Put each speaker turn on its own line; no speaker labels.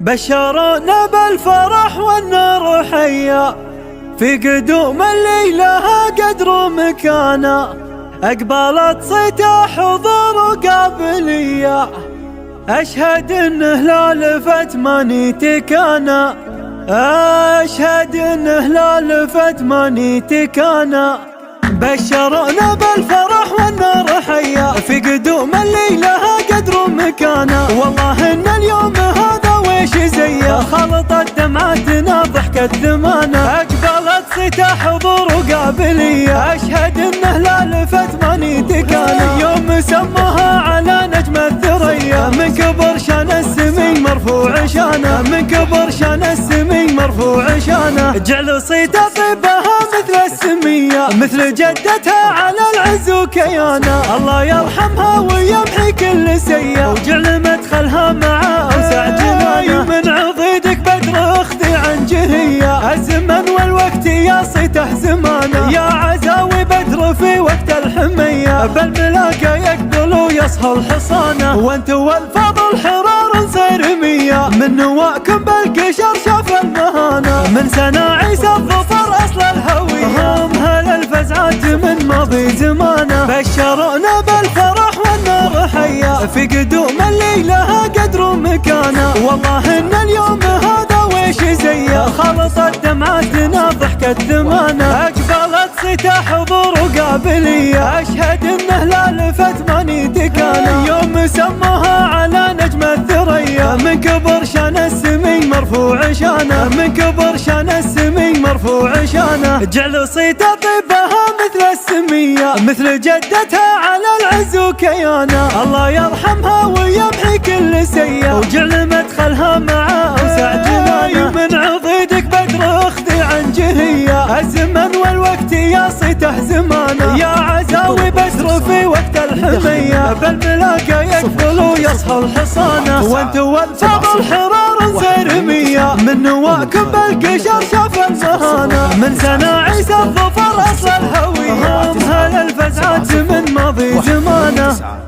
بشرونا بالفرح والنار حيا في قدوم الليلة قدر مكانا، أقبلت صيته حضور وقابلية، أشهد إنه لا لفت ماني تكانا، أشهد إنه لا لفت ماني تكانا. بشرونا بالفرح والنار حيا في قدوم الليلة قدر مكانا، والله إن اليوم هذا ويش زيه، خلطت دمعتنا ضحكت ثمانا، أقبلت صيته حضور وقابلية، أشهد إنه لا لفت ماني تكانا. يوم سموها على نجم الثريا، من كبر شان السمي مرفوع شانه، من كبر شان السمي مرفوع شانه، جعل صيته طيبها مثل السمية، مثل جدتها على العز وكيانه، الله يرحمها ويمحي كل سيئة، وجعل مدخلها مع أوسع جنانه، من عضيدك بدر اختي عن جهية، الزمن والوقت يا صيته زمانه، يا عزاوي بدر في وقت الحمية، بالملاقى يقبل ويصهى الحصانه، وانت والفضل حرار صيرمية، من نواكم بالقشر شاف المهانه، من سناعيس الظفر اصل الهوية، هم هل الفزعات من ماضي زمانه. بشرونا بالفرح والنار حيا في قدوم الليلة قدر مكانا، والله ان اليوم هذا ويش زيه، خلطت دمعتنا ضحكت ثمانه، اقبلت صيته حضور وقابلية، اشهد انه لا لفت ماني تكانا. يوم سموها على نجم الثريا، من كبر شان السمي مرفوع شانه، من كبر شان السمي مرفوع شانه، جعل صيته طيبها مثل السمية، مثل جدتها على العز وكيانه، الله يرحمها ويمحي كل سيئة، وجعل مدخلها مع أوسع جنانه، من عضيدك بدر اختي عن جهية، الزمن والوقت يا صيته زمانه، يا عزاوي بدر في وقت الحمية، بالملاقى يقبل ويصهى الحصانه، وانت والفضل حرار صيرمية، من نواكم بالقشر شاف المهانه، من سناعيس الظفر اصل الهوية، هم هل الفزعات من ماضي زمانه.